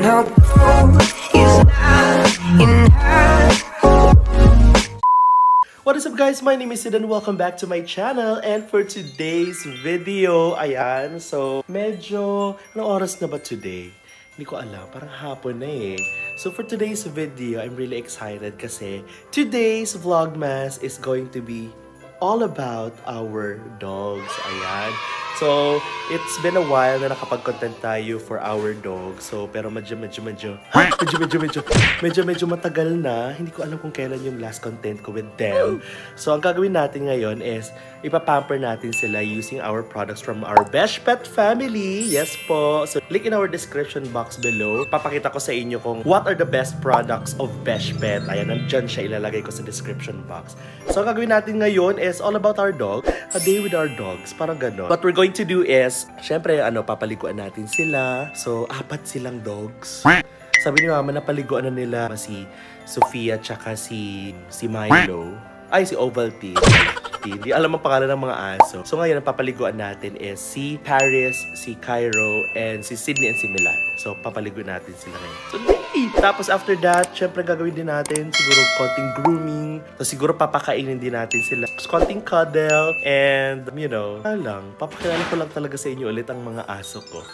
no gold is not enough. What is up guys? My name is Sid and welcome back to my channel. And for today's video, ayan, so medyo, anong oras na ba today? Hindi ko alam, parang hapon na eh. So for today's video, I'm really excited kasi today's Vlogmas is going to be all about our dogs. Ayan. So, it's been a while na nakapag-content tayo for our dogs. So, pero medyo matagal na. Hindi ko alam kung kailan yung last content ko with them. So, ang gagawin natin ngayon is ipapamper natin sila using our products from our Besh Pet family. Yes po. So, link in our description box below. Papakita ko sa inyo kung what are the best products of Besh Pet. Ayan, nandyan siya, ilalagay ko sa description box. So, ang gagawin natin ngayon is all about our dog. A day with our dogs. Parang gano'n. What we're going to do is, syempre, papaliguan natin sila. So, 4 silang dogs. Sabi ni Mama, napaliguan na nila si Sophia tsaka si Milo. Ay, si Ovaltine. Hindi alam ang pangalan ng mga aso. So ngayon, ang papaliguan natin is si Paris, si Cairo, and si Sydney and si Milan. So papaliguan natin sila ngayon. So, tapos after that, syempre gagawin din natin siguro konting grooming. So siguro papakainin din natin sila. Konting cuddle. And, you know, papakilala ko lang talaga sa inyo ulit ang mga aso ko.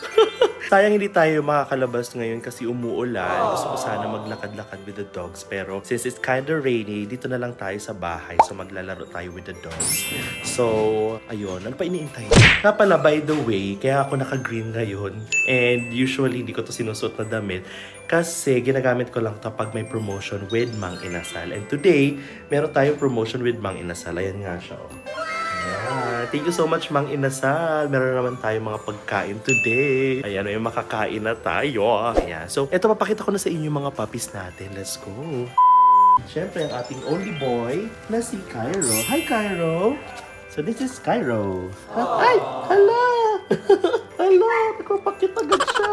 Sayang hindi tayo makakalabas ngayon kasi umuulan. Gusto ko sana maglakad-lakad with the dogs. Pero since it's kinda rainy, dito na lang tayo sa bahay. So maglalaro tayo with the dogs. So, ayun. Ano pa iniintay? Nga pala, by the way, kaya ako naka-green ngayon. And usually, hindi ko to sinusuot na damit. Kasi ginagamit ko lang to pag may promotion with Mang Inasal. And today, meron tayong promotion with Mang Inasal. Ayan nga siya, oh. Yeah. Thank you so much, Mang Inasal. Meron naman tayong mga pagkain today. Ayan, may makakain na tayo. Ayan. So, eto, papakita ko na sa inyo yung mga puppies natin. Let's go. Siyempre, ang ating only boy na si Cairo. Hi, Cairo! So, this is Cairo. Ay! Hala! Hala! Nagpapakita agad siya.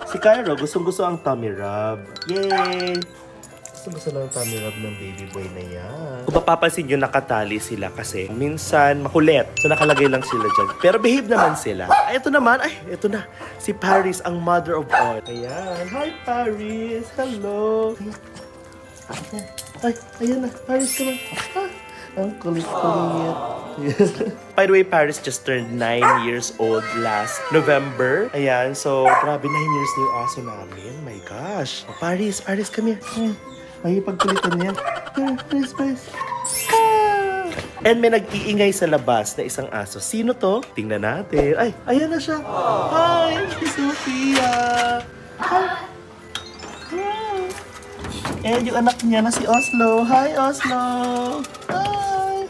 Si Cairo, gustong-gusto ang tummy rub. Yay! Gusto ng tummy rub ng baby boy na yan. Kung mapapansin nyo, nakatali sila kasi minsan makulit. So nakalagay lang sila dyan. Pero behave naman sila. Ay, ito naman. Ay, ito na. Si Paris, ang mother of all. Ayan. Hi, Paris. Hello. Ay, ayan na. Paris ka na. Ah, ang kulit-kulit. By the way, Paris just turned 9 years old last November. Ayan. So, grabe 9 years na yung aso namin. My gosh. Oh, Paris, come here. Ay, pagkulitan niya. Paris. Ah! And may nag-iingay sa labas na isang aso. Sino to? Tingnan natin. Ay, ayan na siya. Hi, si Sophia. Hi. And yung anak niya na si Oslo. Hi, Oslo. Hi.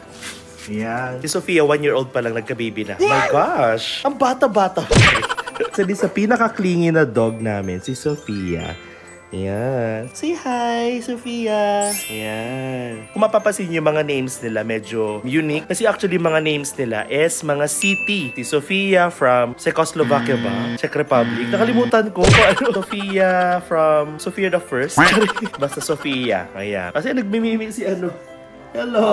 Ayan. Si Sophia, 1-year-old pa lang, nagka-baby na. My gosh. Ang bata-bata. So, sa pinaka-clingy na dog namin, si Sophia. Ayan. Say hi, Sophia. Ayan. Kung mapapansin yung mga names nila, medyo unique. Kasi actually, mga names nila is mga city. Si Sophia from Czechoslovakia ba? Czech Republic. Nakalimutan ko kung ano. Sophia from Sophia the First. Basta Sophia. Ayan. Kasi nagmimimi si ano. Hello.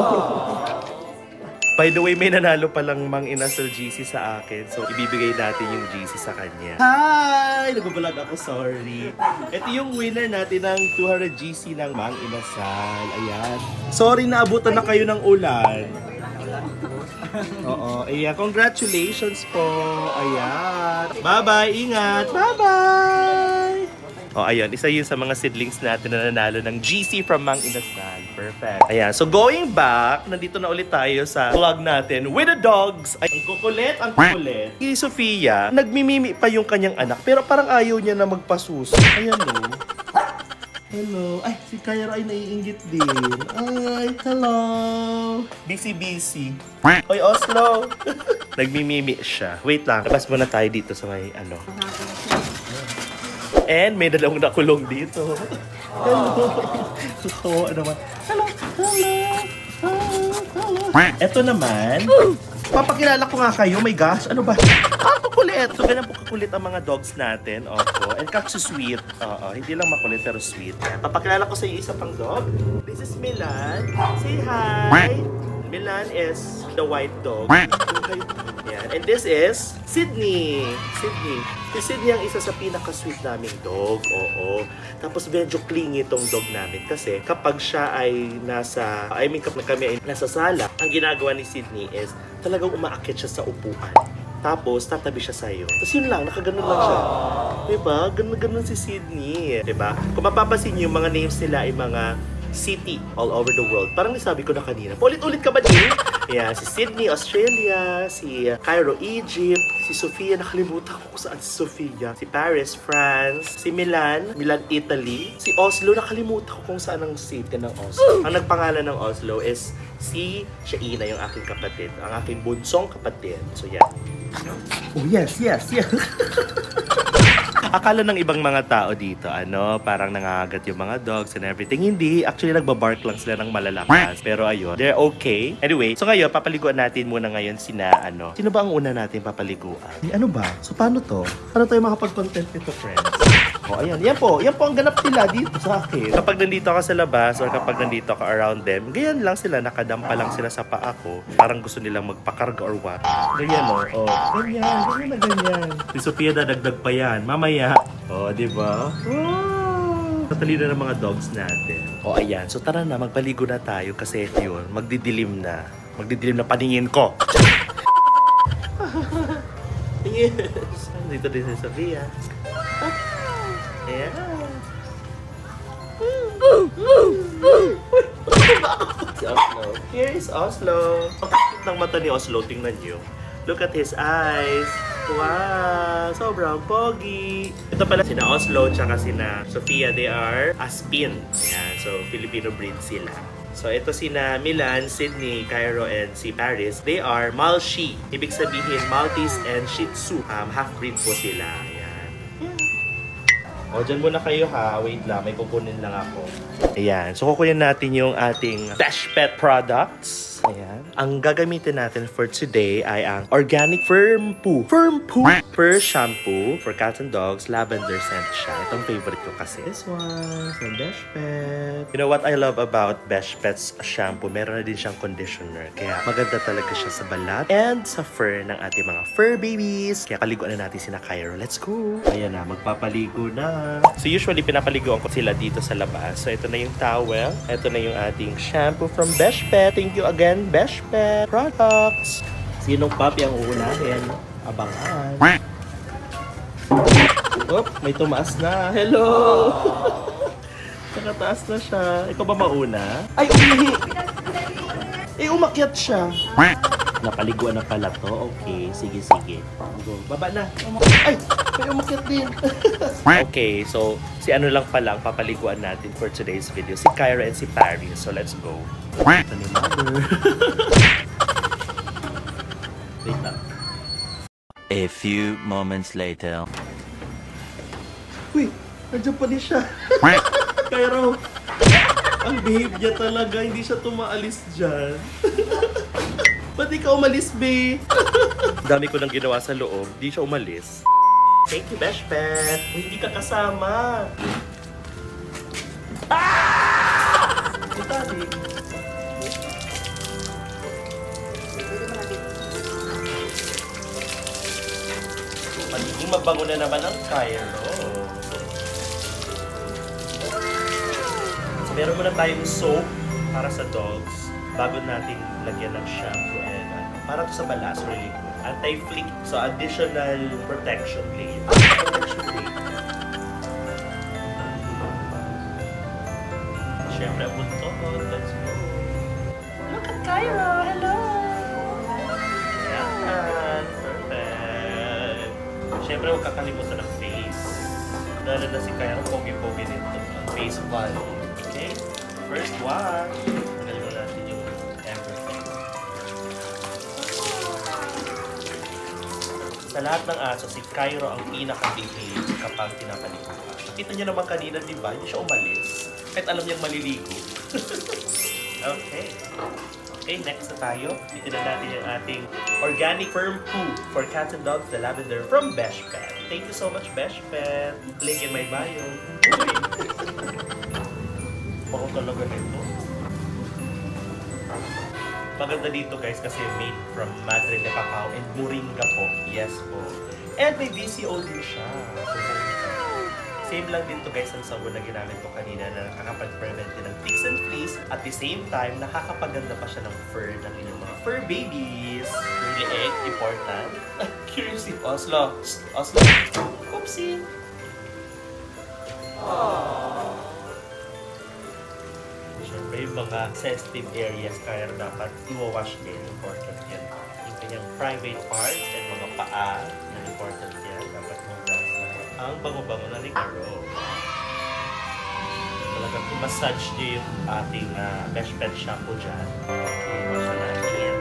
By the way, may nanalo palang Mang Inasal GC sa akin. So, ibibigay natin yung GC sa kanya. Hi! Nagbabalag ako, sorry. Ito yung winner natin ng 200 GC ng Mang Inasal. Ayan. Sorry, naabutan na kayo ng ulan. Oo. Ayan. Congratulations po. Ayan. Bye-bye. Ingat. Bye-bye. Oh, ayun. Isa yun sa mga seedlings natin na nanalo ng GC from Mang Inasal. Perfect. Ayan. So, going back, nandito na ulit tayo sa vlog natin with the dogs. Ay, ang kukulit. Si Sophia, nagmimimi pa yung kanyang anak, pero parang ayaw niya na magpasuso. Ayan o. Hello. Ay, si Cairo ay naiinggit din. Ay, hello. Busy. Oy, Oslo. Nagmimimi siya. Wait lang. Labas muna tayo dito sa may ano. And may dalawang nakulong dito. Hello. Hello. Ito naman. Papakilala ko nga kayo. My gosh. Ano ba? Kukulit. So, ganyan po kakulit ang mga dogs natin. Opo. And sweet. Hindi lang makulit pero sweet. Papakilala ko sa iyo isa pang dog. This is Milan. Say hi. Milan is the white dog. kayo. Yan. And this is Sydney. Si Sydney ang isa sa pinaka-sweet naming dog. Oo. Tapos medyo clingy itong dog namin kasi kapag siya ay kapag kami ay nasa sala, ang ginagawa ni Sydney is talagang umaakit siya sa upuan. Tapos, tatabi siya sa'yo. Tapos yun lang, nakaganon lang siya. Diba? Ganon si Sydney. Diba? Kung mapapansin niyo, yung mga names nila ay mga city all over the world. Parang nasabi ko na kanina. Paulit-ulit ka ba din? Yeah, si Sydney, Australia. Si Cairo, Egypt. Si Sofia, nakalimutan ko kung saan si Sofia. Si Paris, France. Si Milan, Italy. Si Oslo, nakalimutan ko kung saan ang city ng Oslo. Ang nagpangalan ng Oslo is si Shaina, yung aking kapatid. Ang aking bunsong kapatid. So, yeah. Oh, yes. Akala ng ibang mga tao dito, parang nangangagat yung mga dogs and everything. Hindi, actually nagbabark lang sila ng malalakas. Pero ayun, they're okay. Anyway, so ngayon, papaliguan natin muna ngayon sino ba ang una natin papaliguan? Ano ba? So paano to? Paano tayo makapag-content nito, friends? Oh, ayan. Yan po ang ganap nila dito sa akin. Kapag nandito ka sa labas or kapag nandito ka around them, ganyan lang sila, nakadampa lang sila sa paa ko. Parang gusto nilang magpakarga or what. Ganyan, oh. Ganyan. Si Sofia dadagdag pa yan. Mamaya. Oh, di ba? Wow! Tatalino ng mga dogs natin. Oh, ayan. So tara na, magpaligo na tayo kasi yun, magdidilim na. Magdidilim na paningin ko. Yes. Dito din si Sofia. Ayan. Si Oslo. Here is Oslo. Ang kakit ng mata ni Oslo, tingnan nyo. Look at his eyes. Wow! Sobrang pogi. Ito pala sina Oslo tsaka sina Sofia. They are Aspin. Ayan. So, Filipino breed sila. So, ito sina Milan, Sydney, Cairo, and si Paris. They are Malshi. Ibig sabihin, Maltese and Shih Tzu. Half-breed po sila. Ayan. O, dyan muna kayo ha. Wait lang, may kukunin lang ako. Ayan. So, kukunin natin yung ating Besh Pet products. Ayan. Ang gagamitin natin for today ay ang Organic Firm Poo Fur Shampoo for cats and dogs. Lavender scent siya. Itong favorite ko kasi. This one from Besh Pet. You know what I love about Besh Pet's shampoo? Meron na din siyang conditioner. Kaya maganda talaga siya sa balat and sa fur ng ating mga fur babies. Kaya paliguan na natin sina Cairo. Let's go! Ayan na, magpapaligo na. So usually pinapaliguan ko sila dito sa labas. So ito na yung towel. Ito na yung ating shampoo from Besh Pet. Thank you again, Besh Pet products. Sinong puppy ang uunahin? Abangan. Oh, may tumaas na. Hello! Nakataas na siya. Ikaw ba mauna? Ay, umihi! Umakyat siya. Napaliguan na pala to. Okay, sige. Go. Baba na. Ay, may umakyat din. Okay, so si lang pala ang papaliguan natin for today's video. Si Cairo and si Paris. So let's go. Ito ni Mother. Wait lang. A few moments later. Uy, nandiyan pa din siya. Cairo, ang behave niya talaga. Hindi siya tumaalis dyan. Ba't di ka umalis, babe? Dami ko nang ginawa sa loob. Di siya umalis. Thank you, Besh Pet. Hindi ka kasama. Ah! Ito, babe. Magiging mabango na naman ang Cairo. So, meron muna tayong soap para sa dogs bago natin lagyan ng shampoo and para to sa balas, really good. Anti-fleek, so additional protection layer. Siyempre, punto ko. Let's go. Look at Cairo! Hello! Yan! Perfect! Siyempre, huwag kakalimutan ng face. Lalo na si Cairo, pogi-pogi nito. Face value. Okay? First one. Tanggalin natin yung everything. Sa lahat ng aso, si Cairo ang pinaka-behave kapag pinapaliguan. Nakita niyo naman kanina, di ba? Hindi siya umalis. Kahit alam niyang maliligo. Okay. Okay, next na tayo. Ito na natin yung ating Organic Firm Poo for cats and dogs, the lavender from Besh Pet. Thank you so much, Besh Pet. Link in my bio. Bako talaga nito. Maganda dito guys kasi made from Madre de Cacao and Moringa po. Yes po. And may BCO din siya. So, same lang dito guys ang sabon na ginamit ko kanina na nakakapag-prevent din ng ticks and fleas. At the same time, nakakapaganda pa siya ng fur ng inyong mga fur babies. Really important. Curious si Oslo. Oslo. Oopsie. Aww. Siyempre yung mga sensitive areas kaya dapat i-wash din. Important yan. Yung kanyang private parts and mga paa. Important yan. Dapat hugasan. Ang bango-bango na ni Caro. Talagang i-massage niyo yung ating Besh Pet shampoo dyan. Okay, wash na natin.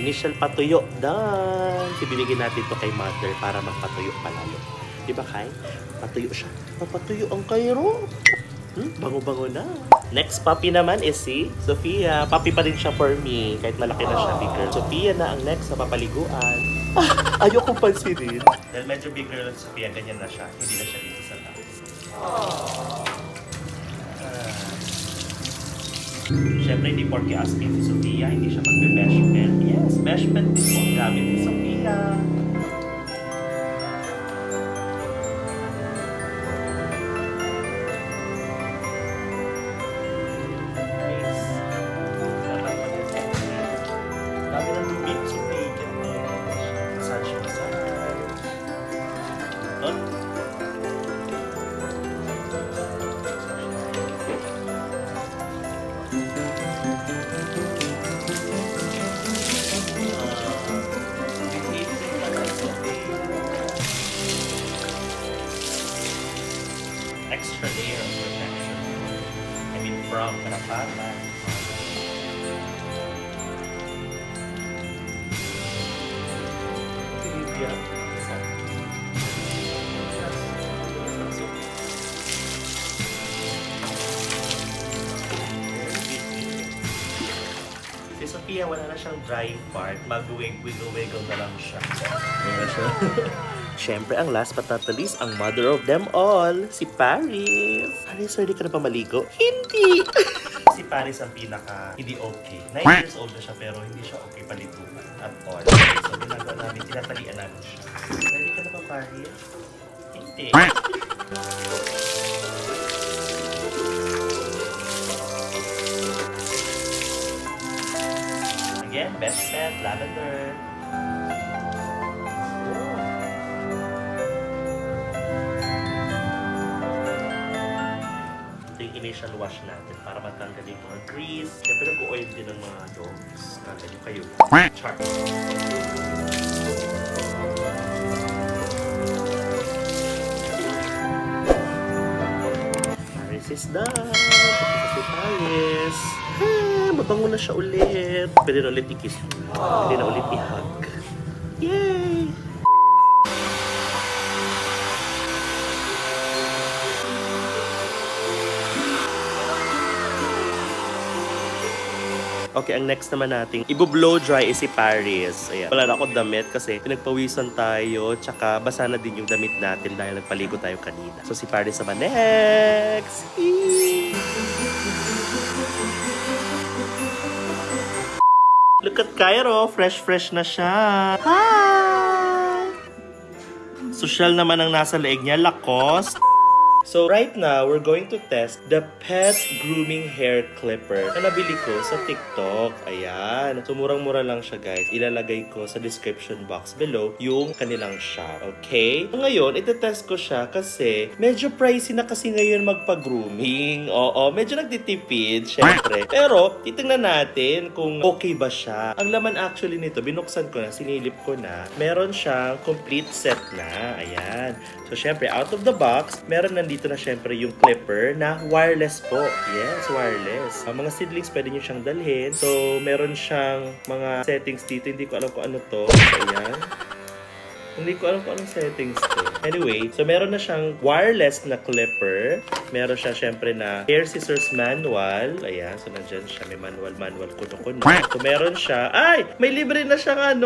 Initial patuyo. Done! Ibibigay natin to kay mother para magpatuyo palalo. Diba, Kai? Patuyo siya. Papatuyo ang Cairo. Bango-bango na. Next puppy naman is si Sofia. Puppy pa rin siya for me. Kahit malaki na siya, bigger. Sofia na ang next sa papaliguan. Ayokong pansinin. Dahil medyo bigger lang Sofia, ganyan na siya. Hindi na siya dito sa taas. Siyempre, hindi porke asking si Sofia, hindi siya magbe-besh pet. Yes, besh pet din po ang gamit ni Sofia. Dami ng lumit, Sofia. Massage. Extra layer of protection. I mean, from Karapata. Si Sofia, wala na siyang drying part. Mag-wiggle-wiggle na lang siya. Ayan na siya. Siyempre, ang last but not the least, ang mother of them all, si Paris. Paris, ready ka na pa maligo? Hindi! Si Paris ang pinaka hindi okay. 9 years old na siya pero hindi siya okay paliguan at all. So, ginagawa namin, tinatalian namin siya. Ready ka na pa, Paris? Hindi. Again, Besh Pet, lavender. Initial wash natin para matanggal yung mga grease. Siyempre nag-oil din ng mga dogs. Natin kayo. Char. Paris is done. Tapos si Paris. Mabango na siya ulit. Pwede na ulit i-kiss. Pwede na ulit i-hug. Yay! Okay, ang next naman natin, i-blow dry is si Paris. Ayan. Wala na akong damit kasi pinagpawisan tayo, tsaka basa na din yung damit natin dahil nagpaligo tayo kanina. So si Paris naman next! Look at Cairo, fresh na siya. Hi! Social naman ang nasa leeg niya, Lacoste. So right now, we're going to test the Pet Grooming Hair Clipper na nabili ko sa TikTok. Ayan. So murang-mura lang siya guys. Ilalagay ko sa description box below yung kanilang shop. Okay? So, ngayon, itetest ko siya kasi medyo pricey na kasi ngayon magpa-grooming. Oo, medyo nagtitipid, syempre. Pero, titingnan natin kung okay ba siya. Ang laman actually nito, binuksan ko na, sinilip ko na. Meron siyang complete set na. Ayan. So syempre, out of the box, meron nandito na syempre yung clipper na wireless po. Yes, wireless. Mga seedlings pwede nyo siyang dalhin. So, meron siyang mga settings dito. Hindi ko alam kung ano to. So, ayan. Hindi ko alam kung anong settings to. Anyway, so meron na siyang wireless na clipper. Meron siya syempre na hair scissors manual. Ayan, so nandyan siya. May manual, kuno-kuno. So meron siya. Ay! May libre na siyang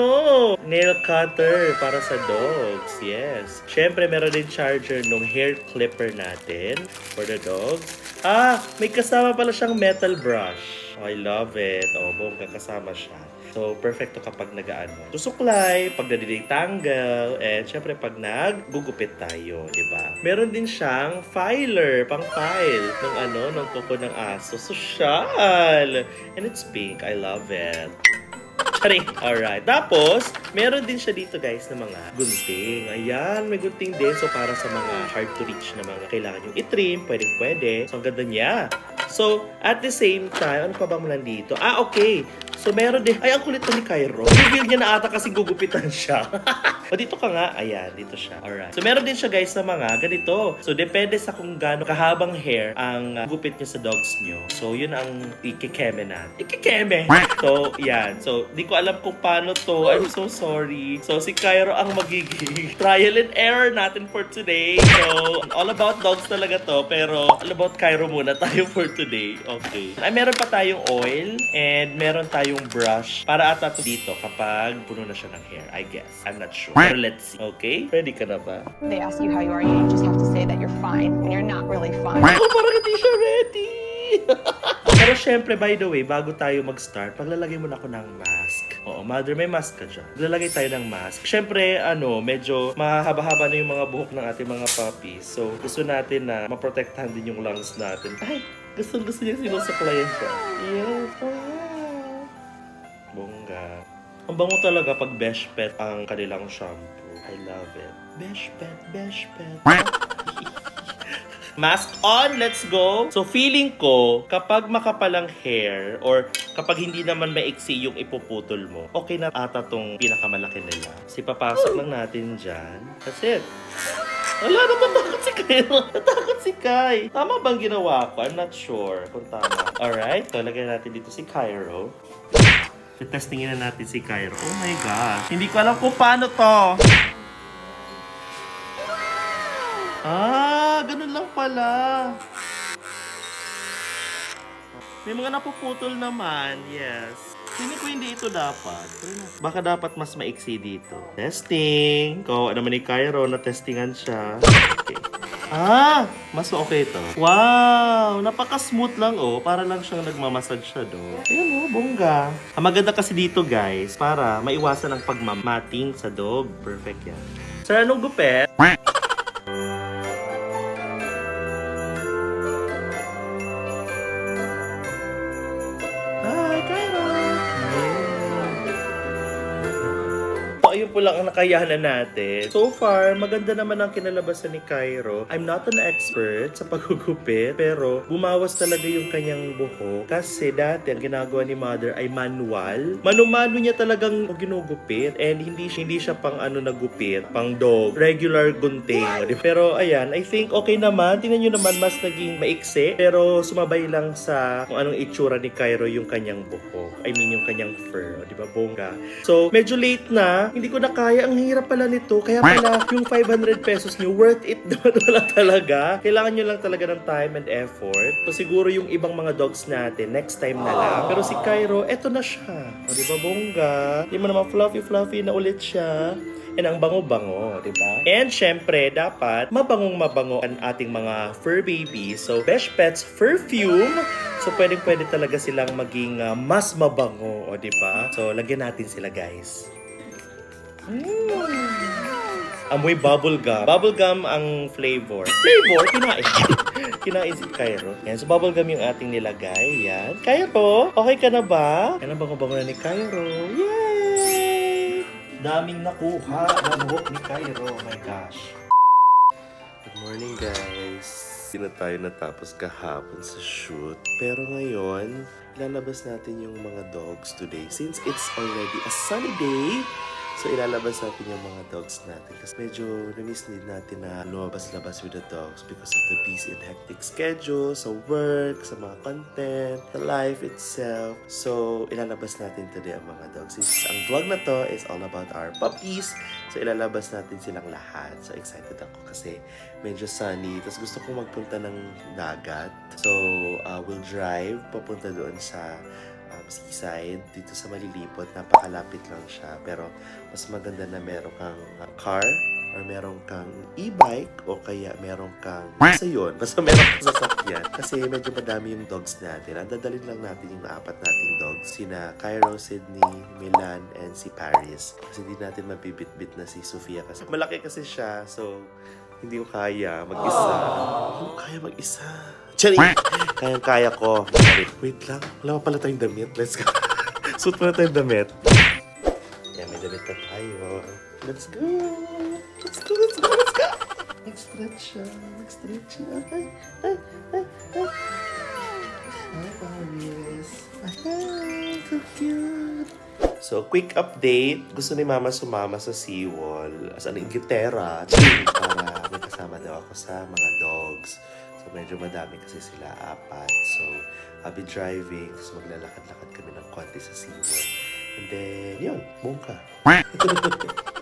nail cutter para sa dogs. Yes. Syempre, meron din charger nung hair clipper natin for the dogs. Ah! May kasama pala siyang metal brush. Oh, I love it. Oh, bongga kasama siya. So, perfecto kapag susuklay, pag nadiditanggal, and syempre pag naggugupit tayo, di ba? Meron din siyang filer, pang-file ng kuko ng aso. Social! And it's pink. I love it. Charing. Alright. Tapos, meron din siya dito guys na mga gunting. Ayan, may gunting din. So, para sa mga hard to reach na mga kailangan yung itrim, pwede. So, ang ganda niya. So, at the same time, ano pa ba mo nandito? Ah, okay. So, meron din. Ay, ang kulit na ni Cairo. Reveal niya na ata kasi gugupitan siya. O, dito ka nga. Ayan, dito siya. Alright. So, meron din siya guys na mga ganito. So, depende sa kung gaano kahabang hair ang gupit niya sa dogs niyo. So, yun ang ikikeme natin. Ikikeme! So, yan. So, di ko alam kung paano to. I'm so sorry. So, si Cairo ang magiging trial and error natin for today. So, all about dogs talaga to. Pero, all about Cairo muna tayo for today. Okay. Ay, meron pa tayong oil and meron tayong brush para ata to dito kapag puno na siya ng hair. I guess. I'm not sure. Pero let's see. Okay? Ready ka na ba? They ask you how you are, you just have to say that you're fine when you're not really fine. Oh, parang hindi siya ready! Pero syempre, by the way, bago tayo mag-start, paglalagay muna ako ng mask. Oo, mother, may mask ka dyan. Lalagay tayo ng mask. Syempre, medyo mahaba-haba na yung mga buhok ng ating mga puppies. So, gusto natin na maprotektahan din yung lungs natin. Ay, gusto niya sinusuklayan siya. Yes, bongga. Ang bango talaga pag Besh Pet ang kanilang shampoo. I love it. Besh Pet, Besh Pet. Mask on, let's go! So, feeling ko, kapag makapalang hair, or kapag hindi naman maiksi yung ipuputol mo, okay na ata tong pinakamalaki nila. So, papasok lang natin dyan. That's it. Wala, natatakot si Kai. Natatakot si Kai. Tama bang ginawa ko? I'm not sure kung tama. Alright, so lagyan natin dito si Cairo. Testingin na natin si Cairo. Oh my gosh. Hindi ko alam kung paano to. Ah, ganun lang pala. May mga napuputol naman. Yes. Hindi ko hindi ito dapat. Baka dapat mas maiksi dito. Testing. Kawawa naman ni Cairo na testingan siya. Okay. Ah, mas okay ito. Wow, napaka-smooth lang para lang siyang nagmamassage siya do. Ayan bongga. Ang maganda kasi dito guys, para maiwasan ang pagmamating sa dog. Perfect yan. Sir, anong gupet? Ayun po lang ang nakayanan natin. So far, maganda naman ang kinalabasan ni Cairo. I'm not an expert sa paggugupit, pero bumawas talaga yung kanyang buhok. Kasi dati, ang ginagawa ni mother ay manual. Mano-mano niya talagang ginugupit. And hindi siya pang nagupit, pang dog. Regular gunting. Pero ayan, I think okay naman. Tingnan nyo naman, mas naging maiksi. Pero sumabay lang sa kung anong itsura ni Cairo yung kanyang buhok. I mean, yung kanyang fur. Di ba, bongga? So, medyo late na. Hindi ko na kaya. Ang hirap pala nito. Kaya pala, yung 500 pesos nyo, worth it naman wala talaga. Kailangan nyo lang talaga ng time and effort. So, siguro yung ibang mga dogs natin, next time na lang. Pero si Cairo, eto na siya. O, di ba, bongga? Di mo naman fluffy na ulit siya. And ang bango-bango, di ba? And syempre, dapat mabangong-mabango ang ating mga fur babies. So, Besh Pet's perfume. So, pwede talaga silang maging mas mabango, o di ba? So, lagyan natin sila, guys. Amoy bubblegum. Bubblegum ang flavor. Kinain. Kinain si Cairo. Yan, so bubblegum yung ating nilagay. Yan. Cairo, okay ka na ba? Yan ang bango-bango na ni Cairo. Yay! Daming nakuha ng buhok ni Cairo. Oh my gosh. Good morning, guys. Hindi na tayo natapos kahapon sa shoot. Pero ngayon, lalabas natin yung mga dogs today. Since it's already a sunny day, So, ilalabas natin yung mga dogs natin. Kasi medyo na-miss need natin na lumabas-labas with the dogs because of the busy and hectic schedule, sa work, sa mga content, the life itself. So, ilalabas natin today ang mga dogs. Since ang vlog na to is all about our puppies. So, ilalabas natin silang lahat. So, excited ako kasi medyo sunny. Tapos gusto kong magpunta ng dagat. So, we'll drive papunta doon sa seaside, dito sa Malilipot. Napakalapit lang siya. Pero, mas maganda na meron kang car or meron kang e-bike o kaya meron kang basta yun. Basta meron kang sasakyan. Kasi medyo madami yung dogs natin. Ang dadalhin lang natin yung 4 nating dogs. Sina Cairo, Sydney, Milan, and si Paris. Kasi hindi natin mabibit-bit na si Sofia. Kasi malaki kasi siya. So, hindi ko kaya mag-isa. Hindi ko kaya mag-isa. Charing! Kayang-kaya ko. Wait lang. Wala pa pala tayong damit. Let's go. Suit mo na tayong damit. Yeah, may damit na tayo. Let's go! Let's go! Let's go! Let's go! Mag-stretch siya. Mag-stretch siya. Ay! Ay! Ay! Ay! Hi, Paris. Hi! So cute! So, quick update. Gusto ni Mama sumama sa SeaWall as an ingitera para may kasama daw ako sa mga dogs. So, medyo madami kasi sila 4. So, I'll be driving. Tapos maglalakad-lakad kami ng konti sa SeaWall. And then, yun. Bongka.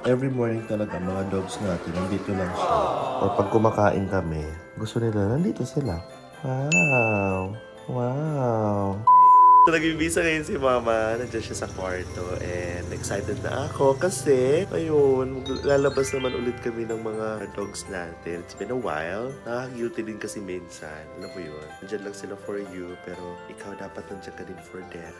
Every morning talaga, mga dogs natin, nandito lang siya. Or pag kumakain kami, gusto nila, nandito sila. Wow. Wow. So, nagbibisa ngayon si Mama. Nandiyan siya sa kwarto. And excited na ako kasi, ayun, lalabas naman ulit kami ng mga dogs natin. It's been a while. Nakaka-guilty din kasi minsan. Alam mo yun. Nandiyan lang sila for you, pero ikaw dapat nandiyan ka din for them.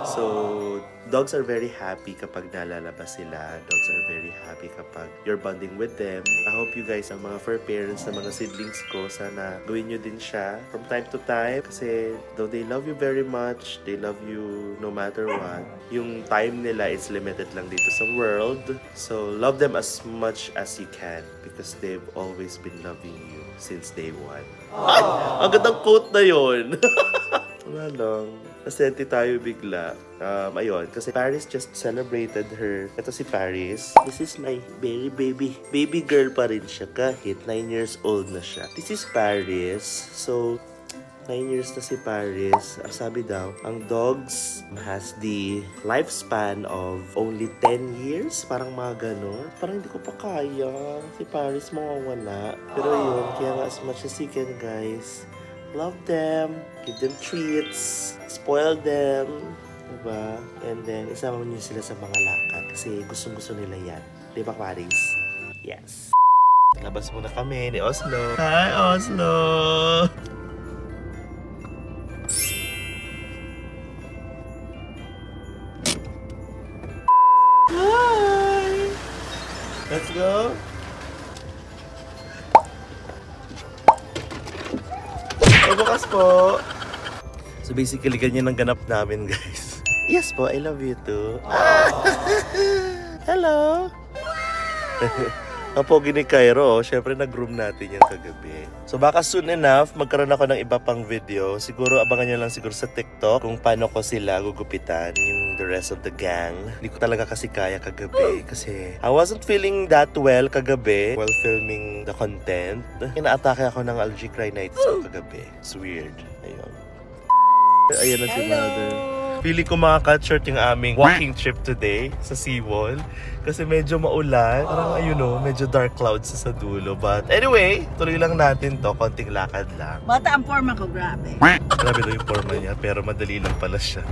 So, dogs are very happy kapag nalalabas sila. Dogs are very happy kapag you're bonding with them. I hope you guys, ang mga fur parents na mga siblings ko, sana gawin nyo din siya from time to time. Kasi, though they love you very much, they love you no matter what. Yung time nila is limited lang dito sa world. So, love them as much as you can because they've always been loving you since day one. Ay! Ang gandang quote na yun! Wala lang. Nasenti tayo bigla. Ayun, kasi Paris just celebrated her. Ito si Paris. This is my very baby. Baby girl pa rin siya kahit 9 years old na siya. This is Paris. So, 9 years na si Paris. Sabi daw, ang dogs has the lifespan of only 10 years. Parang mga ganon. Parang hindi ko pa kaya. Si Paris mawawala. Pero yun, kaya nga as much as you can, guys. Love them. Give them treats. Spoil them. Diba? And then, isama niyo sila sa mga lakad. Kasi gustong-gusto nila yan. Diba, Paris? Yes. Labas muna kami ni Oslo. Hi, Oslo! Let's go! Bukas po! So basically, ganyan ang ganap namin, guys. Yes po, I love you too. Hello! Ang pogi ni Cairo, syempre nag-room natin yan kagabi. So baka soon enough, magkaroon ako ng iba pang video. Siguro abangan nyo lang siguro sa TikTok kung paano ko sila gugupitan, yung the rest of the gang. Hindi ko talaga kasi kaya kagabi kasi I wasn't feeling that well kagabi while filming the content. Inaatake ako ng allergic rhinitis kagabi. It's weird. Ayun. Ayan na si Mother. Pili ko cut short yung aming walking trip today sa SeaWall. Kasi medyo maulan. Parang ayun o, medyo dark clouds sa dulo. But anyway, tuloy lang natin to. Konting lakad lang. Bata ang forma ko, grabe. Grabe daw yung forma niya, pero madali lang pala siya.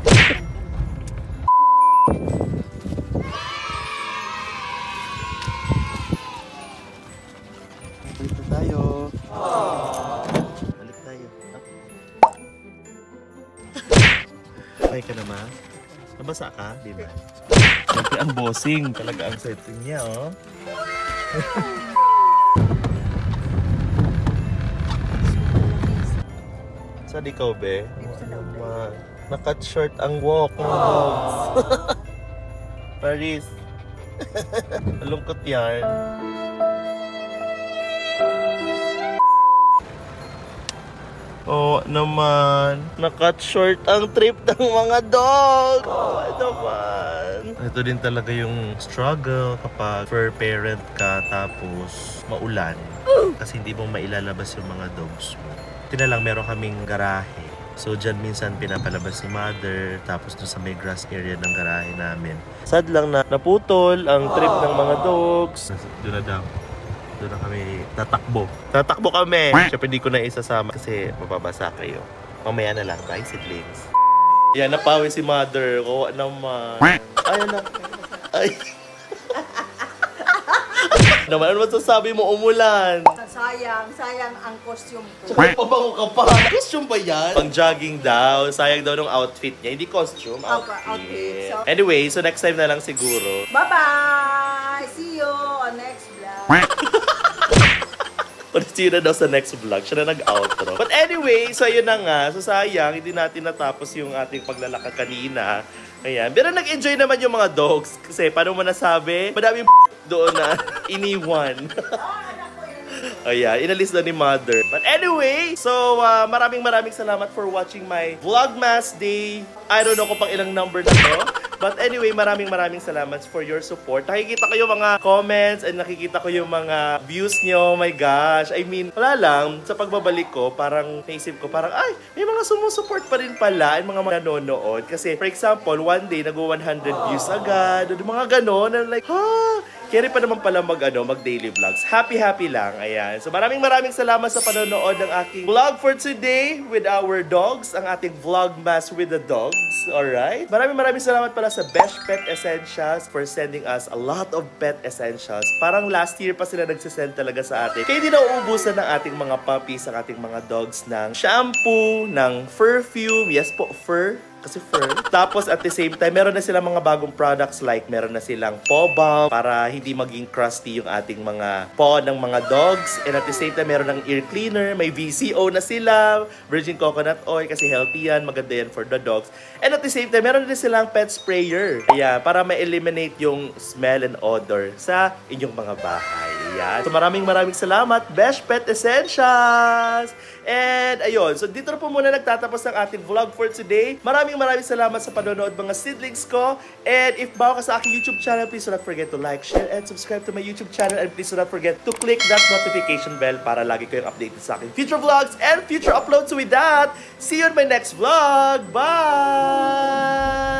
Balik na tayo. Balik tayo. Okay ka naman? Nabasa ka? Di ba? Siyempre ang bossing. Talaga ang setting niya, oh. Saan ikaw, be? Nakat short ang walk ng dogs. Paris. Malungkot yan. Oh, naman. Nakat short ang trip ng mga dog. Oh, naman. Ito din talaga yung struggle kapag fur parent ka tapos maulan. Kasi hindi mo mailalabas yung mga dogs mo. Ito na lang, meron kaming garahe. So, dyan minsan pinapalabas si mother, tapos doon sa may grass area ng garahe namin. Sad lang na naputol ang trip ng mga dogs. Doon na daw. Doon na kami tatakbo. Tatakbo kami! Siyempre di ko na isasama kasi mababasa kayo. Mamaya na lang. Bye, siblings. Yan, napawi si mother. Kawa naman. Ay, anak. Ay. Naman, ano masasabi mo, umulan? Sayang ang costume ko. Tsaka pabango ka pa. Costume ba yan? Pang jogging daw. Sayang daw ng outfit niya. Hindi costume, outfit. Outfit. So, Anyway, so next time na lang siguro. bye-bye! See you on next vlog. See you na daw sa next vlog. Siya na nag-outro. But anyway, so yun na nga. So sayang, hindi natin natapos yung ating paglalakad kanina. Ayan. Pero nag-enjoy naman yung mga dogs. Kasi paano mo nasabi? Madaming doon na iniwan. Ayan, inalis na ni mother. But anyway, so maraming salamat for watching my Vlogmas Day. I don't know kung pang ilang number na to. But anyway, maraming salamat for your support. Nakikita ko yung mga comments and nakikita ko yung mga views nyo. Oh my gosh. I mean, wala lang. Sa pagbabalik ko, parang naisip ko, parang, ay, may mga sumusupport pa rin pala yung mga nanonood. Kasi, for example, one day, nag-100 views agad. Mga ganon. And like, ha? Kaya pa naman pala mag-daily vlogs. Happy lang. Ayan. So maraming salamat sa panonood ng aking vlog for today with our dogs. Ang ating Vlogmas with the dogs. Alright? Maraming salamat pala sa Besh Pet Essentials for sending us a lot of pet essentials. Parang last year pa sila nagsisend talaga sa atin. Kaya di na uubusan ng ating mga puppies, ang ating mga dogs ng shampoo, ng perfume. Yes po, fur. Kasi fur. Tapos at the same time, meron na silang mga bagong products like meron na silang paw balm para hindi maging crusty yung ating mga paw ng mga dogs. And at the same time, meron ng ear cleaner. May VCO na sila. Virgin coconut oil kasi healthy yan. Maganda yan for the dogs. And at the same time, meron din silang pet sprayer. Kaya para ma-eliminate yung smell and odor sa inyong mga bahay. Ayan. So maraming salamat, Besh Pet Essentials! And ayun, so dito na po muna nagtatapos ang ating vlog for today. Maraming salamat sa panonood mga siblings ko. And if bago ka sa aking YouTube channel, please do not forget to like, share, and subscribe to my YouTube channel. And please do not forget to click that notification bell para lagi kayong updated sa aking future vlogs and future uploads. So with that, see you in my next vlog. Bye!